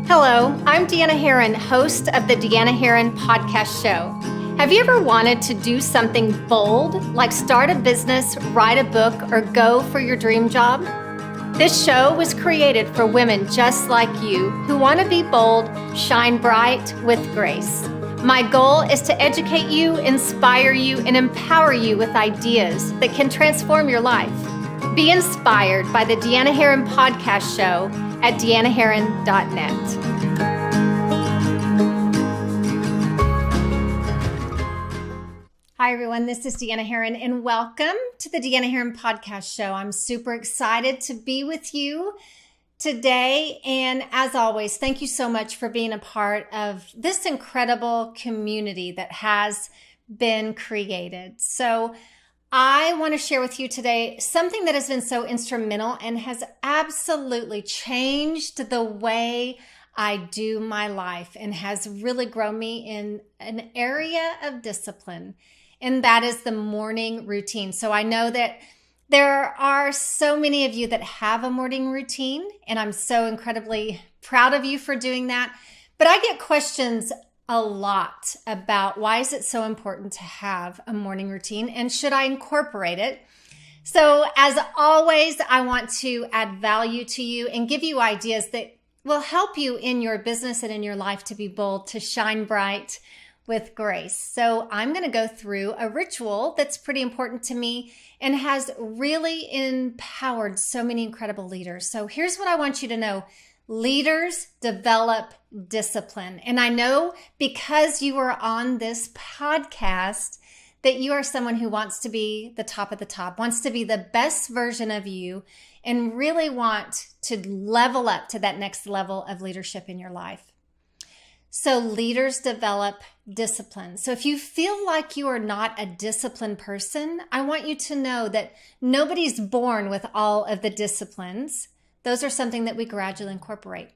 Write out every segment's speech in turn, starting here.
Hello, I'm Deanna Herron, host of the Deanna Herron Podcast Show. Have you ever wanted to do something bold, like start a business, write a book, or go for your dream job? This show was created for women just like you who want to be bold, shine bright with grace. My goal is to educate you, inspire you, and empower you with ideas that can transform your life. Be inspired by the Deanna Herron Podcast Show at deannaherron.net. Hi, everyone. This is Deanna Herron, and welcome to the Deanna Herron Podcast Show. I'm super excited to be with you today. And as always, thank you so much for being a part of this incredible community that has been created. So I want to share with you today something that has been so instrumental and has absolutely changed the way I do my life and has really grown me in an area of discipline, and that is the morning routine. So I know that there are so many of you that have a morning routine, and I'm so incredibly proud of you for doing that. But I get questions a lot about why is it so important to have a morning routine and should I incorporate it? So as always, I want to add value to you and give you ideas that will help you in your business and in your life to be bold, to shine bright with grace. So I'm going to go through a ritual that's pretty important to me and has really empowered so many incredible leaders. So here's what I want you to know. Leaders develop discipline. And I know because you are on this podcast that you are someone who wants to be the top of the top, wants to be the best version of you, and really want to level up to that next level of leadership in your life. So leaders develop discipline. So if you feel like you are not a disciplined person, I want you to know that nobody's born with all of the disciplines. Those are something that we gradually incorporate.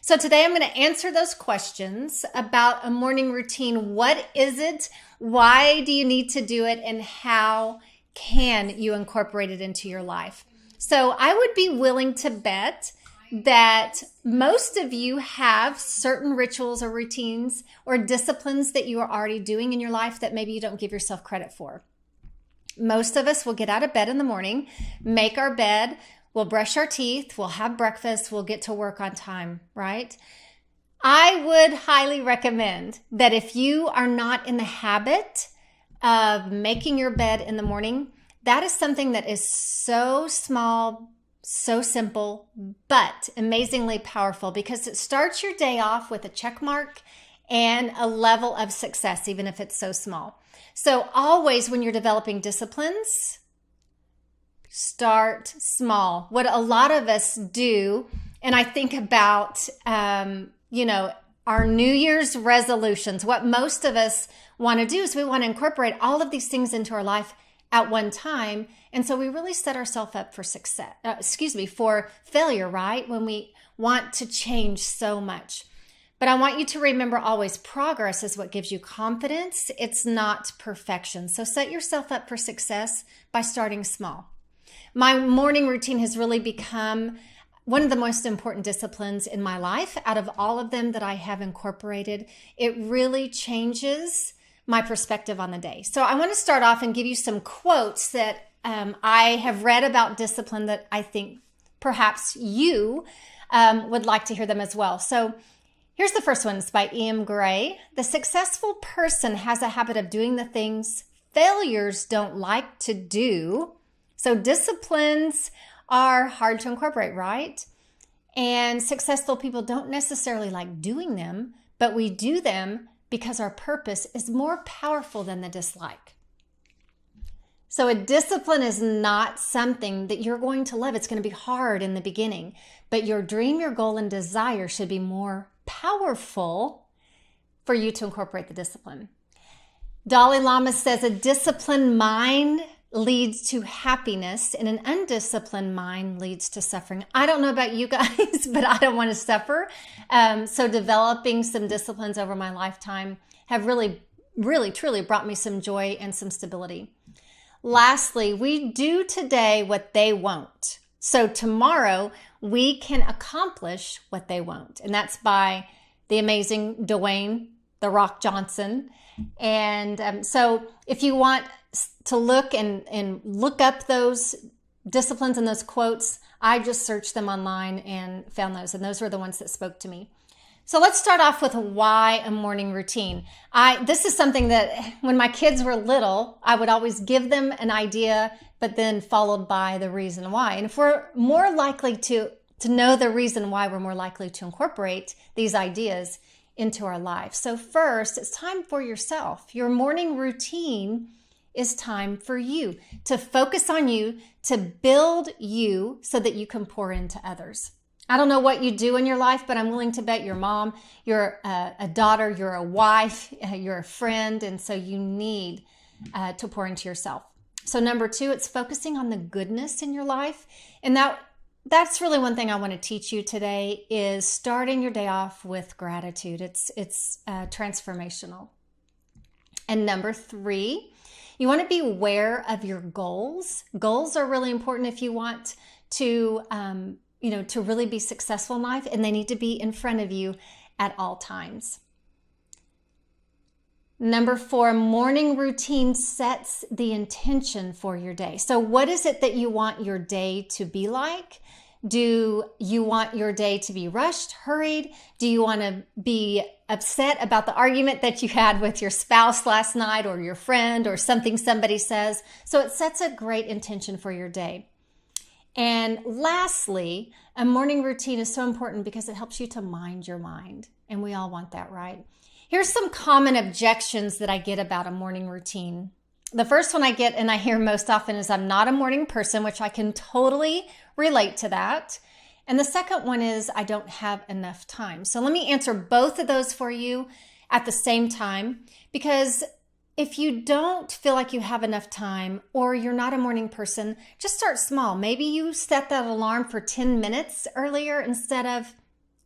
So today I'm going to answer those questions about a morning routine. What is it? Why do you need to do it? And how can you incorporate it into your life? So I would be willing to bet that most of you have certain rituals or routines or disciplines that you are already doing in your life that maybe you don't give yourself credit for. Most of us will get out of bed in the morning, make our bed, we'll brush our teeth, we'll have breakfast, we'll get to work on time, right? I would highly recommend that if you are not in the habit of making your bed in the morning, that is something that is so small, so simple, but amazingly powerful because it starts your day off with a check mark and a level of success, even if it's so small. So always when you're developing disciplines, start small. What a lot of us do, and I think about, our New Year's resolutions. What most of us want to do is we want to incorporate all of these things into our life at one time. And so we really set ourselves up for for failure, right? When we want to change so much. But I want you to remember always progress is what gives you confidence. It's not perfection. So set yourself up for success by starting small. My morning routine has really become one of the most important disciplines in my life. Out of all of them that I have incorporated, it really changes my perspective on the day. So I want to start off and give you some quotes that I have read about discipline that I think perhaps you would like to hear them as well. So here's the first one. It's by E.M. Gray. The successful person has a habit of doing the things failures don't like to do. So disciplines are hard to incorporate, right? And successful people don't necessarily like doing them, but we do them because our purpose is more powerful than the dislike. So a discipline is not something that you're going to love. It's going to be hard in the beginning, but your dream, your goal, and desire should be more powerful for you to incorporate the discipline. Dalai Lama says a disciplined mind leads to happiness and an undisciplined mind leads to suffering. I don't know about you guys, but I don't want to suffer. So developing some disciplines over my lifetime have really, truly brought me some joy and some stability. Lastly, we do today what they won't. So tomorrow we can accomplish what they won't. And that's by the amazing Dwayne "The Rock" Johnson. And so if you want to look and look up those disciplines and those quotes, I just searched them online and found those. And those were the ones that spoke to me. So let's start off with why a morning routine. This is something that when my kids were little, I would always give them an idea, but then followed by the reason why. And if we're more likely to know the reason why, we're more likely to incorporate these ideas into our life. So first, it's time for yourself. Your morning routine is time for you, to focus on you, to build you so that you can pour into others. I don't know what you do in your life, but I'm willing to bet you're a mom, you're a daughter, you're a wife, you're a friend, and so you need to pour into yourself. So number 2, it's focusing on the goodness in your life. And that's really one thing I want to teach you today is starting your day off with gratitude. It's transformational. And number 3, you want to be aware of your goals. Goals are really important if you want to to really be successful in life, and they need to be in front of you at all times. Number 4, morning routine sets the intention for your day. So what is it that you want your day to be like? Do you want your day to be rushed, hurried? Do you want to be upset about the argument that you had with your spouse last night or your friend or something somebody says? So it sets a great intention for your day. And lastly, a morning routine is so important because it helps you to mind your mind. And we all want that, right? Here's some common objections that I get about a morning routine. The first one I get and I hear most often is I'm not a morning person, which I can totally relate to that. And the second one is I don't have enough time. So let me answer both of those for you at the same time, because if you don't feel like you have enough time or you're not a morning person, just start small. Maybe you set that alarm for 10 minutes earlier instead of,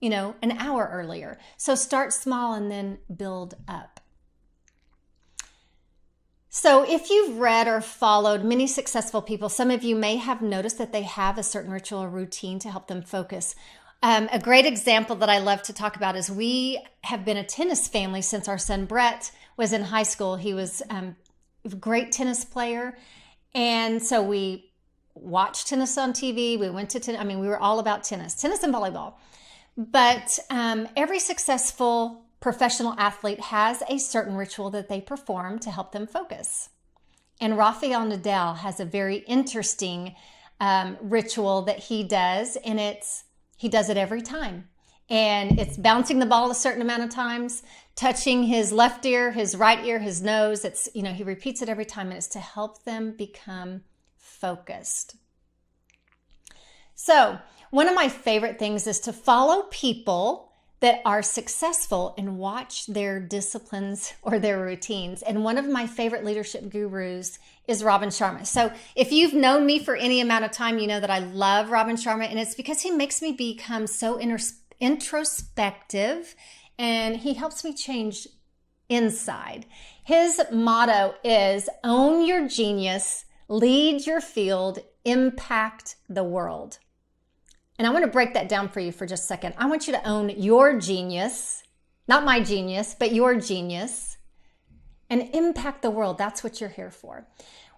an hour earlier. So start small and then build up. So if you've read or followed many successful people, some of you may have noticed that they have a certain ritual or routine to help them focus. A great example that I love to talk about is we have been a tennis family since our son Brett was in high school. He was a great tennis player. And so we watched tennis on TV. We went to tennis. We were all about tennis and volleyball. But every successful professional athlete has a certain ritual that they perform to help them focus. And Rafael Nadal has a very interesting ritual that he does, and he does it every time. And it's bouncing the ball a certain amount of times, touching his left ear, his right ear, his nose. It's, he repeats it every time, and it's to help them become focused. So one of my favorite things is to follow people that are successful and watch their disciplines or their routines. And one of my favorite leadership gurus is Robin Sharma. So if you've known me for any amount of time, you know that I love Robin Sharma, and it's because he makes me become so introspective, and he helps me change inside. His motto is own your genius, lead your field, impact the world. And I want to break that down for you for just a second. I want you to own your genius, not my genius, but your genius, and impact the world. That's what you're here for.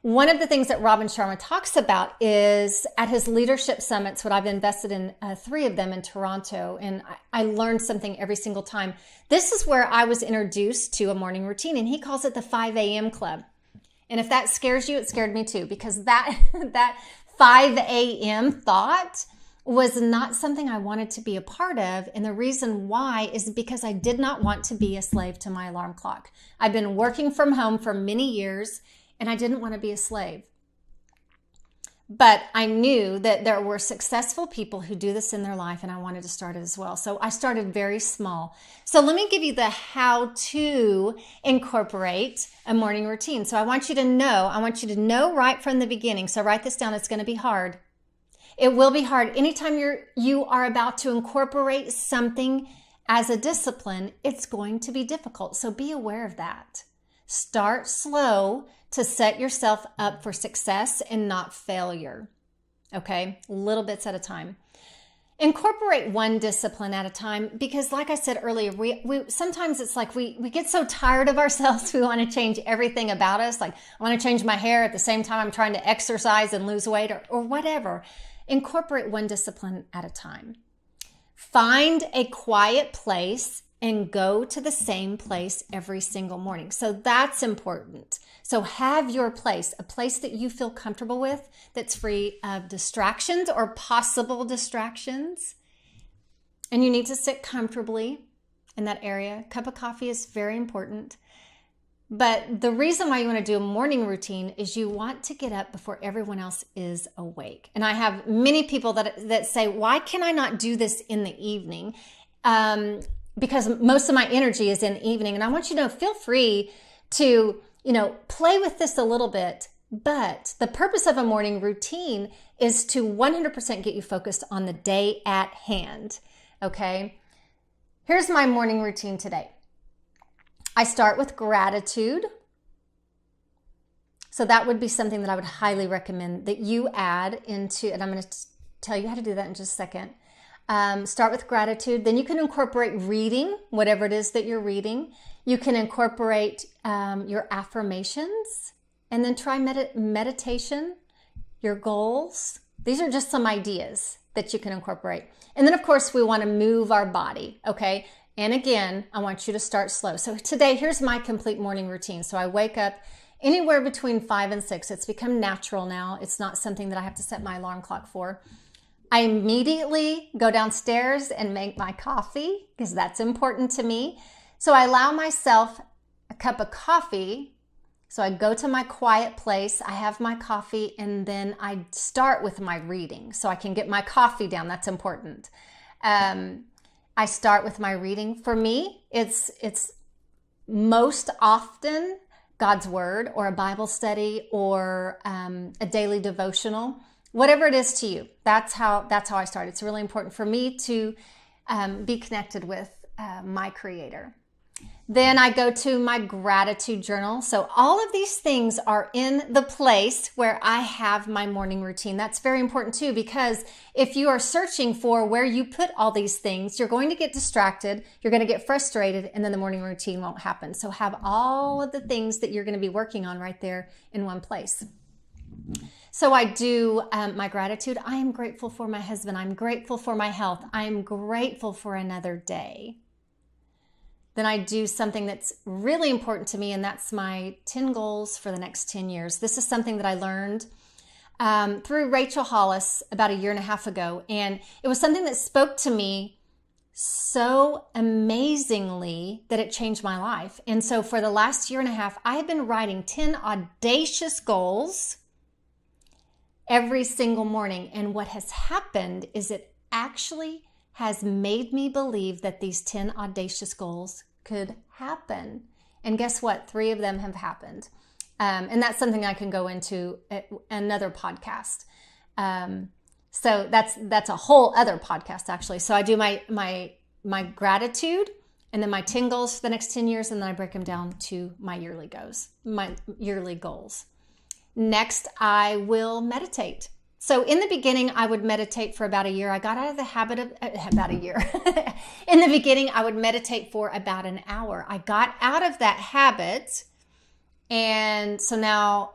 One of the things that Robin Sharma talks about is at his leadership summits, what I've invested in 3 of them in Toronto, and I learned something every single time. This is where I was introduced to a morning routine, and he calls it the 5 a.m. club. And if that scares you, it scared me too, because that 5 a.m. thought was not something I wanted to be a part of. And the reason why is because I did not want to be a slave to my alarm clock. I've been working from home for many years, and I didn't want to be a slave. But I knew that there were successful people who do this in their life, and I wanted to start it as well. So I started very small. So let me give you the how to incorporate a morning routine. So I want you to know right from the beginning. So write this down. It's going to be hard. It will be hard. Anytime you are about to incorporate something as a discipline, it's going to be difficult. So be aware of that. Start slow to set yourself up for success and not failure. Okay? Little bits at a time. Incorporate one discipline at a time, because like I said earlier, we sometimes it's like we get so tired of ourselves. We want to change everything about us. Like, I want to change my hair at the same time I'm trying to exercise and lose weight, or whatever. Incorporate one discipline at a time. Find a quiet place and go to the same place every single morning. So that's important. So have your place, a place that you feel comfortable with, that's free of distractions or possible distractions. And you need to sit comfortably in that area. A cup of coffee is very important. But the reason why you want to do a morning routine is you want to get up before everyone else is awake. And I have many people that say, why can I not do this in the evening? Because most of my energy is in the evening. And I want you to know, feel free to, play with this a little bit. But the purpose of a morning routine is to 100% get you focused on the day at hand. Okay? Here's my morning routine today. I start with gratitude. So that would be something that I would highly recommend that you add into, and I'm going to tell you how to do that in just a second. Start with gratitude. Then you can incorporate reading, whatever it is that you're reading. You can incorporate your affirmations, and then try meditation, your goals. These are just some ideas that you can incorporate. And then, of course, we want to move our body, okay? And again, I want you to start slow. So today, here's my complete morning routine. So I wake up anywhere between 5 and 6. It's become natural now. It's not something that I have to set my alarm clock for. I immediately go downstairs and make my coffee, because that's important to me. So I allow myself a cup of coffee. So I go to my quiet place, I have my coffee, and then I start with my reading so I can get my coffee down. That's important. I start with my reading. For me, it's most often God's Word or a Bible study or a daily devotional. Whatever it is to you, that's how I start. It's really important for me to be connected with my Creator. Then I go to my gratitude journal. So all of these things are in the place where I have my morning routine. That's very important too, because if you are searching for where you put all these things, you're going to get distracted, you're going to get frustrated, and then the morning routine won't happen. So have all of the things that you're going to be working on right there in one place. So I do my gratitude. I am grateful for my husband. I'm grateful for my health. I'm grateful for another day. Then I do something that's really important to me, and that's my 10 goals for the next 10 years. This is something that I learned through Rachel Hollis about 1.5 years ago. And it was something that spoke to me so amazingly that it changed my life. And so for the last 1.5 years, I have been writing 10 audacious goals every single morning. And what has happened is it actually has made me believe that these 10 audacious goals could happen. And guess what? 3 of them have happened. And that's something I can go into another podcast. So that's a whole other podcast, actually. So I do my gratitude, and then my 10 goals for the next 10 years, and then I break them down to my yearly goals. Next, I will meditate. So in the beginning, I would meditate for about 1 year. I got out of the habit of about 1 year. In the beginning, I would meditate for about an hour. I got out of that habit. And so now,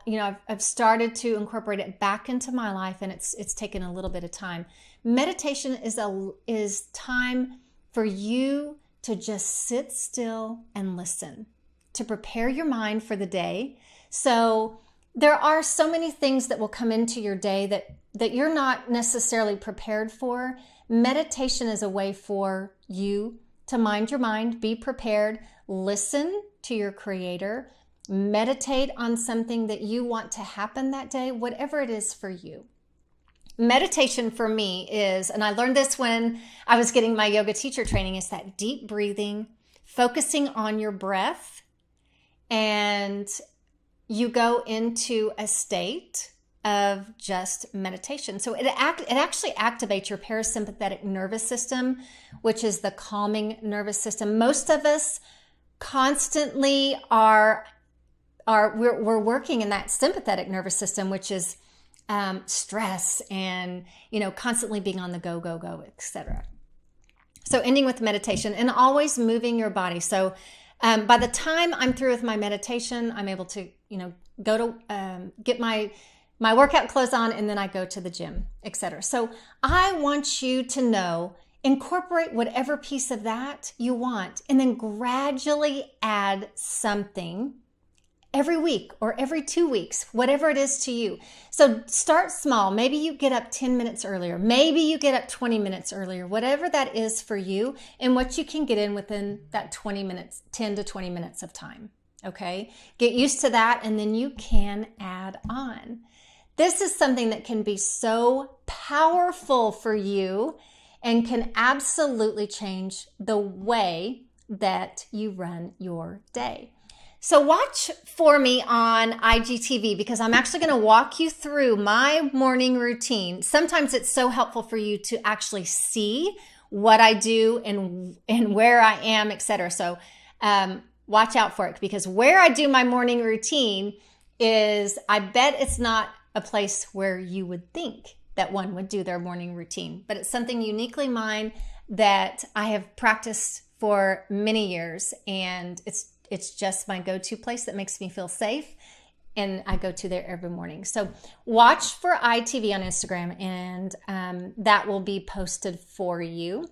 I've started to incorporate it back into my life, and it's taken a little bit of time. Meditation is time for you to just sit still and listen, to prepare your mind for the day. So there are so many things that will come into your day that you're not necessarily prepared for. Meditation is a way for you to mind your mind, be prepared, listen to your Creator, meditate on something that you want to happen that day, whatever it is for you. Meditation for me is, and I learned this when I was getting my yoga teacher training, is that deep breathing, focusing on your breath, and you go into a state of just meditation. So it actually activates your parasympathetic nervous system, which is the calming nervous system. Most of us constantly we're working in that sympathetic nervous system, which is stress and, constantly being on the go, etc. So ending with meditation and always moving your body. So by the time I'm through with my meditation, I'm able to, go to get my workout clothes on, and then I go to the gym, etc. So I want you to know, incorporate whatever piece of that you want, and then gradually add something every week or every 2 weeks, whatever it is to you. So start small. Maybe you get up 10 minutes earlier. Maybe you get up 20 minutes earlier, whatever that is for you and what you can get in within that 20 minutes, 10 to 20 minutes of time. Okay. Get used to that, and then you can add on. This is something that can be so powerful for you and can absolutely change the way that you run your day. So watch for me on IGTV, because I'm actually going to walk you through my morning routine. Sometimes it's so helpful for you to actually see what I do and where I am, etc. So watch out for it, because where I do my morning routine is, I bet it's not a place where you would think that one would do their morning routine, but it's something uniquely mine that I have practiced for many years, and it's just my go-to place that makes me feel safe, and I go to there every morning. So watch for ITV on Instagram, and that will be posted for you.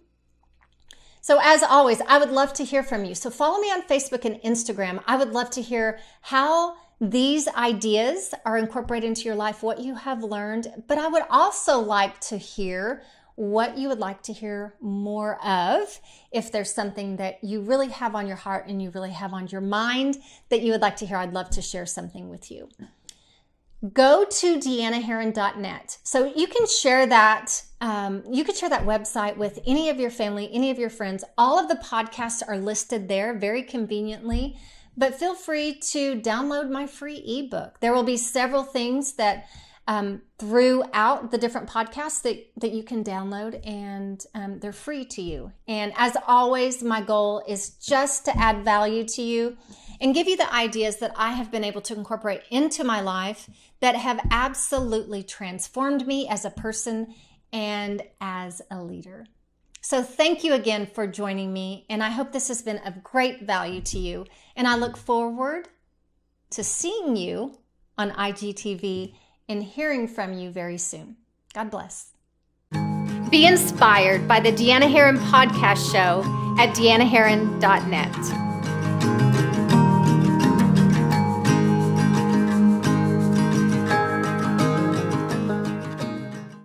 So as always, I would love to hear from you. So follow me on Facebook and Instagram. I would love to hear how these ideas are incorporated into your life, what you have learned, but I would also like to hear what you would like to hear more of. If there's something that you really have on your heart and you really have on your mind that you would like to hear, I'd love to share something with you. Go to deannaherron.net. So you can share that. You could share that website with any of your family, any of your friends. All of the podcasts are listed there very conveniently, but feel free to download my free ebook. There will be several things that throughout the different podcasts that you can download, and they're free to you. And as always, my goal is just to add value to you and give you the ideas that I have been able to incorporate into my life that have absolutely transformed me as a person and as a leader. So thank you again for joining me, and I hope this has been of great value to you. And I look forward to seeing you on IGTV and hearing from you very soon. God bless. Be inspired by the Deanna Herron podcast show at deannaherron.net.